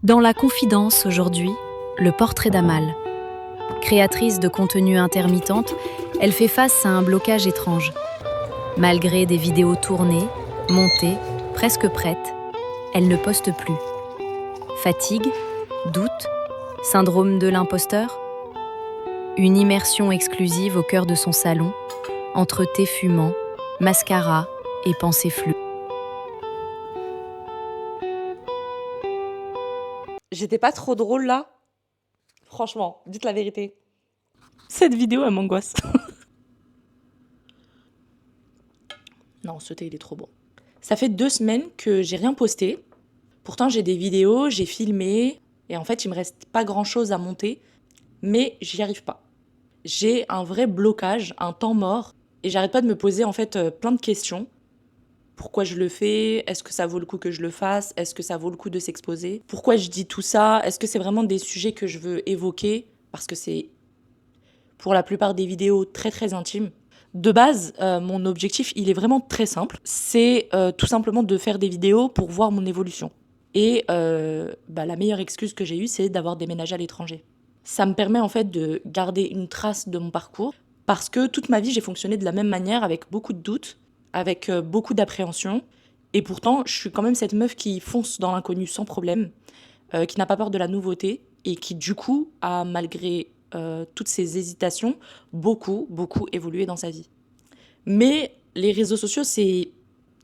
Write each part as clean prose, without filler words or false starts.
Dans La Confidence aujourd'hui, le portrait d'Amal. Créatrice de contenu intermittente, elle fait face à un blocage étrange. Malgré des vidéos tournées, montées, presque prêtes, elle ne poste plus. Fatigue, doute, syndrome de l'imposteur. Une immersion exclusive au cœur de son salon, entre thé fumant, mascara et pensées floues. J'étais pas trop drôle là? Franchement, dites la vérité. Cette vidéo, elle m'angoisse. Non, ce thé, il est trop bon. Ça fait 2 semaines que j'ai rien posté. Pourtant, j'ai des vidéos, j'ai filmé. Et en fait, il me reste pas grand chose à monter. Mais j'y arrive pas. J'ai un vrai blocage, un temps mort. Et j'arrête pas de me poser en fait plein de questions. Pourquoi je le fais? Est-ce que ça vaut le coup que je le fasse? Est-ce que ça vaut le coup de s'exposer? Pourquoi je dis tout ça? Est-ce que c'est vraiment des sujets que je veux évoquer? Parce que c'est pour la plupart des vidéos très très intimes. De base, mon objectif, il est vraiment très simple. C'est tout simplement de faire des vidéos pour voir mon évolution. Et la meilleure excuse que j'ai eue, c'est d'avoir déménagé à l'étranger. Ça me permet en fait de garder une trace de mon parcours parce que toute ma vie, j'ai fonctionné de la même manière avec beaucoup de doutes, avec beaucoup d'appréhension. Et pourtant, je suis quand même cette meuf qui fonce dans l'inconnu sans problème, qui n'a pas peur de la nouveauté et qui du coup a, malgré toutes ces hésitations, beaucoup évolué dans sa vie. Mais les réseaux sociaux, c'est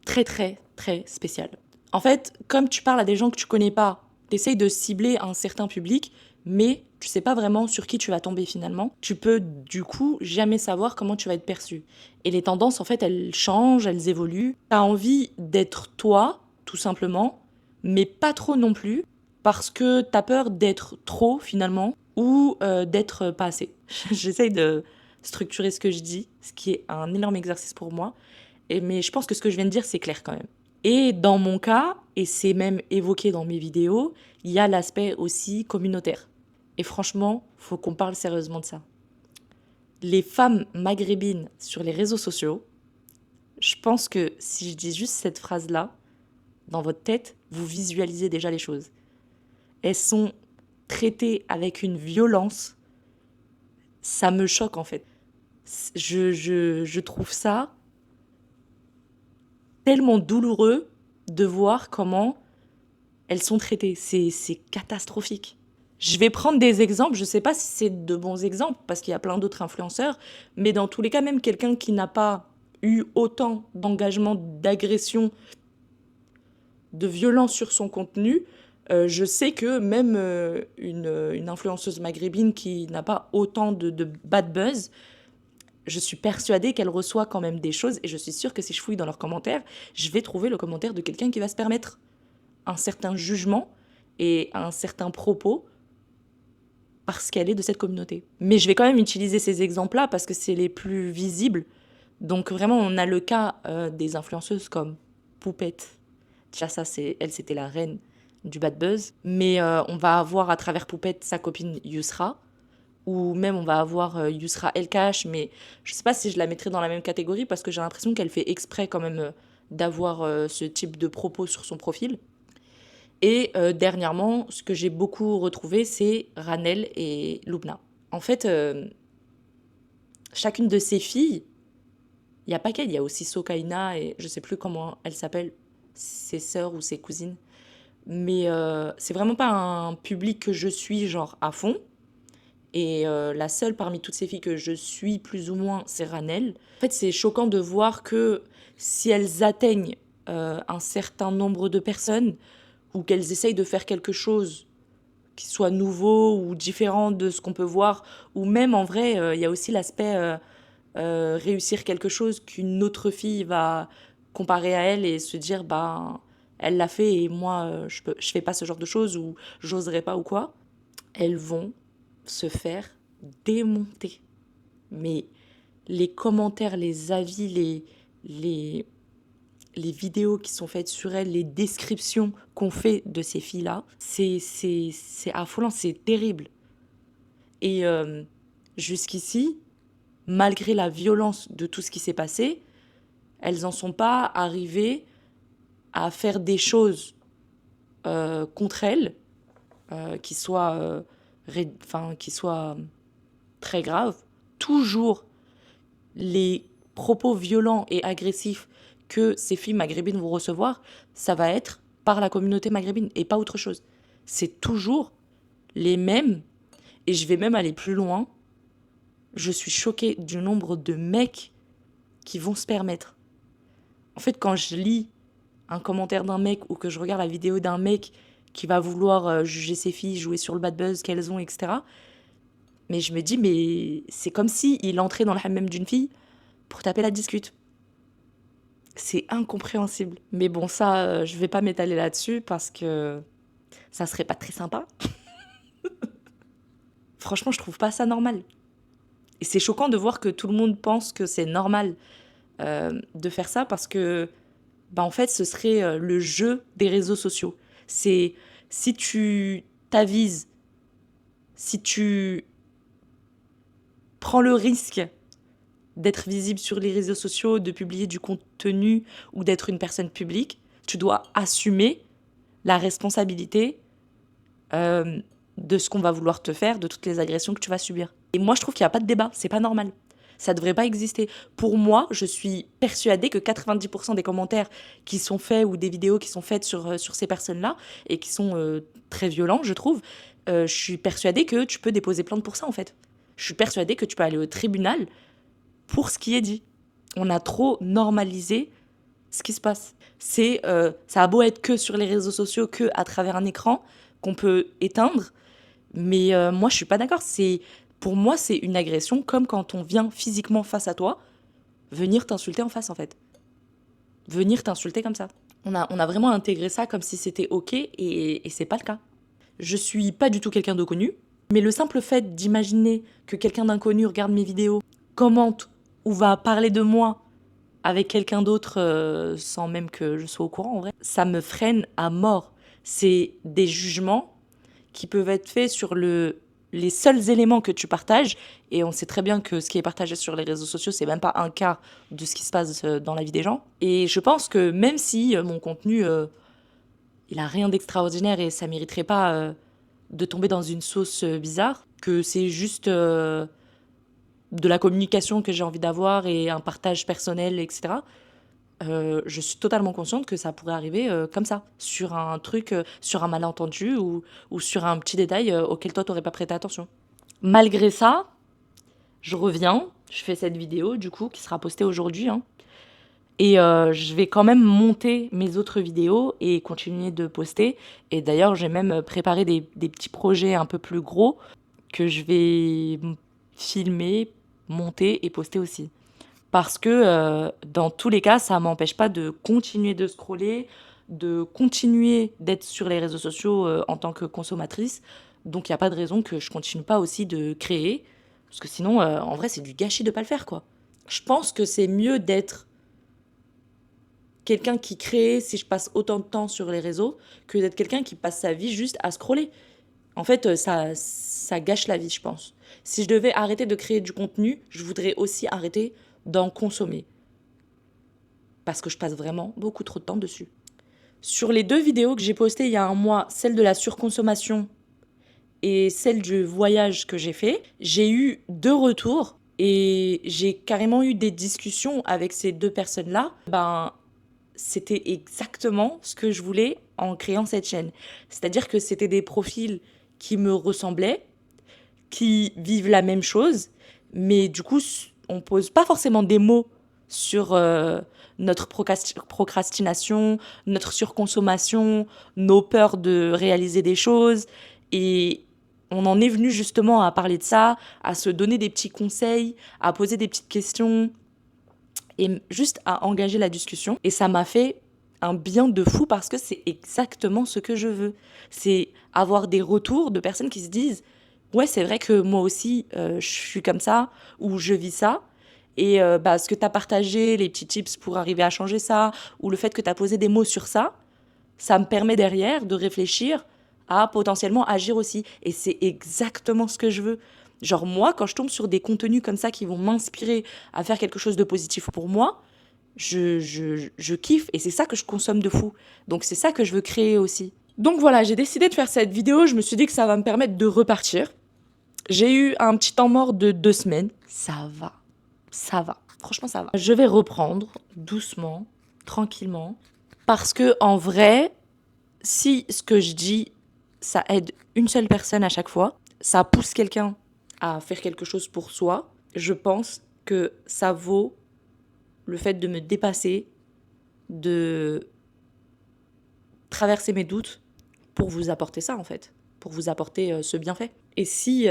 très très très spécial. En fait, comme tu parles à des gens que tu connais pas, t'essayes de cibler un certain public, mais tu sais pas vraiment sur qui tu vas tomber finalement. Tu peux du coup jamais savoir comment tu vas être perçu. Et les tendances, en fait, elles changent, elles évoluent. T'as envie d'être toi, tout simplement, mais pas trop non plus, parce que t'as peur d'être trop finalement, ou d'être pas assez. J'essaye de structurer ce que je dis, ce qui est un énorme exercice pour moi. Mais je pense que ce que je viens de dire, c'est clair quand même. Et dans mon cas, et c'est même évoqué dans mes vidéos, il y a l'aspect aussi communautaire. Et franchement, faut qu'on parle sérieusement de ça. Les femmes maghrébines sur les réseaux sociaux, je pense que si je dis juste cette phrase-là, dans votre tête, vous visualisez déjà les choses. Elles sont traitées avec une violence, ça me choque en fait. Je trouve ça tellement douloureux de voir comment elles sont traitées. C'est catastrophique. Je vais prendre des exemples, je ne sais pas si c'est de bons exemples, parce qu'il y a plein d'autres influenceurs, mais dans tous les cas, même quelqu'un qui n'a pas eu autant d'engagement, d'agression, de violence sur son contenu, je sais que même une influenceuse maghrébine qui n'a pas autant de bad buzz, je suis persuadée qu'elle reçoit quand même des choses, et je suis sûre que si je fouille dans leurs commentaires, je vais trouver le commentaire de quelqu'un qui va se permettre un certain jugement et un certain propos parce qu'elle est de cette communauté. Mais je vais quand même utiliser ces exemples-là parce que c'est les plus visibles. Donc vraiment, on a le cas des influenceuses comme Poupette. Déjà ça, elle, c'était la reine du bad buzz. Mais on va avoir à travers Poupette sa copine Yusra, ou même on va avoir Yusra Elkash, mais je sais pas si je la mettrais dans la même catégorie parce que j'ai l'impression qu'elle fait exprès quand même d'avoir ce type de propos sur son profil. Et dernièrement, ce que j'ai beaucoup retrouvé, c'est Ranel et Lubna. En fait, chacune de ces filles, il n'y a pas qu'elle, il y a aussi Sokaina et je sais plus comment elle s'appelle, ses sœurs ou ses cousines. Mais c'est vraiment pas un public que je suis genre à fond. Et la seule parmi toutes ces filles que je suis plus ou moins, c'est Ranel. En fait, c'est choquant de voir que si elles atteignent un certain nombre de personnes, ou qu'elles essayent de faire quelque chose qui soit nouveau ou différent de ce qu'on peut voir, ou même en vrai, il y a aussi l'aspect réussir quelque chose qu'une autre fille va comparer à elle et se dire, bah, elle l'a fait et moi, je fais pas ce genre de choses ou j'oserais pas ou quoi. Elles vont se faire démonter. Mais les commentaires, les avis, les, les vidéos qui sont faites sur elles, les descriptions qu'on fait de ces filles-là, c'est affolant, c'est terrible. Et jusqu'ici, malgré la violence de tout ce qui s'est passé, elles n'en sont pas arrivées à faire des choses contre elles qui soit, qui soit très grave, toujours les propos violents et agressifs que ces filles maghrébines vont recevoir, ça va être par la communauté maghrébine et pas autre chose. C'est toujours les mêmes, et je vais même aller plus loin. Je suis choquée du nombre de mecs qui vont se permettre. En fait, quand je lis un commentaire d'un mec ou que je regarde la vidéo d'un mec qui va vouloir juger ses filles, jouer sur le bad buzz qu'elles ont, etc., mais je me dis, mais c'est comme si il entrait dans le hammam d'une fille pour taper la discute. C'est incompréhensible. Mais bon, ça, je vais pas m'étaler là-dessus parce que ça serait pas très sympa. Franchement, je trouve pas ça normal. Et c'est choquant de voir que tout le monde pense que c'est normal de faire ça parce que, en fait, ce serait le jeu des réseaux sociaux. C'est si tu t'avises, si tu prends le risque d'être visible sur les réseaux sociaux, de publier du contenu ou d'être une personne publique, tu dois assumer la responsabilité de ce qu'on va vouloir te faire, de toutes les agressions que tu vas subir. Et moi, je trouve qu'il n'y a pas de débat, c'est pas normal. Ça ne devrait pas exister. Pour moi, je suis persuadée que 90% des commentaires qui sont faits ou des vidéos qui sont faites sur ces personnes-là et qui sont très violents, je trouve, je suis persuadée que tu peux déposer plainte pour ça, en fait. Je suis persuadée que tu peux aller au tribunal pour ce qui est dit. On a trop normalisé ce qui se passe. Ça a beau être que sur les réseaux sociaux, que à travers un écran qu'on peut éteindre, mais moi, je suis pas d'accord. Pour moi, c'est une agression comme quand on vient physiquement face à toi, venir t'insulter en face, en fait. Venir t'insulter comme ça. On a vraiment intégré ça comme si c'était OK et c'est pas le cas. Je suis pas du tout quelqu'un de connu, mais le simple fait d'imaginer que quelqu'un d'inconnu regarde mes vidéos, commente ou va parler de moi avec quelqu'un d'autre sans même que je sois au courant, en vrai, ça me freine à mort. C'est des jugements qui peuvent être faits sur les seuls éléments que tu partages, et on sait très bien que ce qui est partagé sur les réseaux sociaux, c'est même pas un quart de ce qui se passe dans la vie des gens. Et je pense que même si mon contenu, il a rien d'extraordinaire et ça mériterait pas de tomber dans une sauce bizarre, que c'est juste de la communication que j'ai envie d'avoir et un partage personnel, etc., je suis totalement consciente que ça pourrait arriver comme ça, sur un truc, sur un malentendu ou sur un petit détail auquel toi, t'aurais pas prêté attention. Malgré ça, je reviens, je fais cette vidéo, du coup, qui sera postée aujourd'hui, hein, et je vais quand même monter mes autres vidéos et continuer de poster. Et d'ailleurs, j'ai même préparé des petits projets un peu plus gros que je vais filmer, monter et poster aussi. Parce que dans tous les cas, ça m'empêche pas de continuer de scroller, de continuer d'être sur les réseaux sociaux en tant que consommatrice. Donc il n'y a pas de raison que je continue pas aussi de créer. Parce que sinon, en vrai, c'est du gâchis de pas le faire, quoi. Je pense que c'est mieux d'être quelqu'un qui crée si je passe autant de temps sur les réseaux que d'être quelqu'un qui passe sa vie juste à scroller. En fait, ça gâche la vie, je pense. Si je devais arrêter de créer du contenu, je voudrais aussi arrêter d'en consommer. Parce que je passe vraiment beaucoup trop de temps dessus. Sur les 2 vidéos que j'ai postées il y a un mois, celle de la surconsommation et celle du voyage que j'ai fait, j'ai eu 2 retours et j'ai carrément eu des discussions avec ces 2 personnes-là. C'était exactement ce que je voulais en créant cette chaîne. C'est-à-dire que c'était des profils qui me ressemblaient, qui vivent la même chose, mais du coup, on pose pas forcément des mots sur notre procrastination, notre surconsommation, nos peurs de réaliser des choses. Et on en est venu justement à parler de ça, à se donner des petits conseils, à poser des petites questions et juste à engager la discussion. Et ça m'a fait un bien de fou parce que c'est exactement ce que je veux. C'est avoir des retours de personnes qui se disent « Ouais, c'est vrai que moi aussi, je suis comme ça ou je vis ça. » Et ce que tu as partagé, les petits tips pour arriver à changer ça, ou le fait que tu as posé des mots sur ça, ça me permet derrière de réfléchir à potentiellement agir aussi. Et c'est exactement ce que je veux. Genre moi, quand je tombe sur des contenus comme ça qui vont m'inspirer à faire quelque chose de positif pour moi, je kiffe et c'est ça que je consomme de fou. Donc c'est ça que je veux créer aussi. Donc voilà, j'ai décidé de faire cette vidéo. Je me suis dit que ça va me permettre de repartir. J'ai eu un petit temps mort de 2 semaines. Ça va. Ça va. Franchement, ça va. Je vais reprendre doucement, tranquillement. Parce que en vrai, si ce que je dis, ça aide une seule personne à chaque fois, ça pousse quelqu'un à faire quelque chose pour soi, je pense que ça vaut le fait de me dépasser, de traverser mes doutes pour vous apporter ça en fait, pour vous apporter ce bienfait. Et si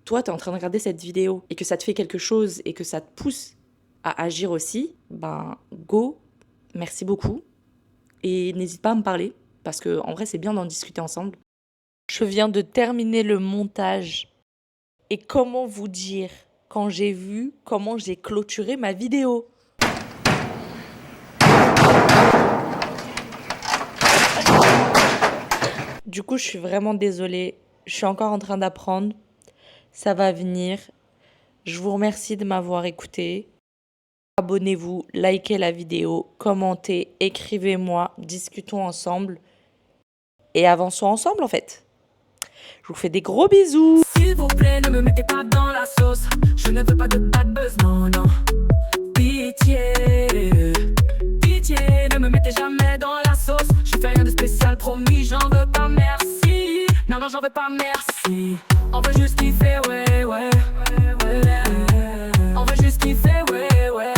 toi t'es en train de regarder cette vidéo et que ça te fait quelque chose et que ça te pousse à agir aussi, ben go, merci beaucoup. Et n'hésite pas à me parler, parce que en vrai c'est bien d'en discuter ensemble. Je viens de terminer le montage. Et comment vous dire quand j'ai vu comment j'ai clôturé ma vidéo? Du coup, je suis vraiment désolée. Je suis encore en train d'apprendre. Ça va venir. Je vous remercie de m'avoir écouté. Abonnez-vous, likez la vidéo, commentez, écrivez-moi, discutons ensemble et avançons ensemble en fait. Je vous fais des gros bisous. S'il vous plaît, ne me mettez pas dans la sauce. Je ne veux pas de bad buzz, non, non. Pitié, pitié, ne me mettez jamais dans la sauce. Je fais rien de spécial, promis, j'en veux pas, merci. Non, non, j'en veux pas, merci. On veut juste kiffer, ouais, ouais. On veut juste kiffer, ouais, ouais.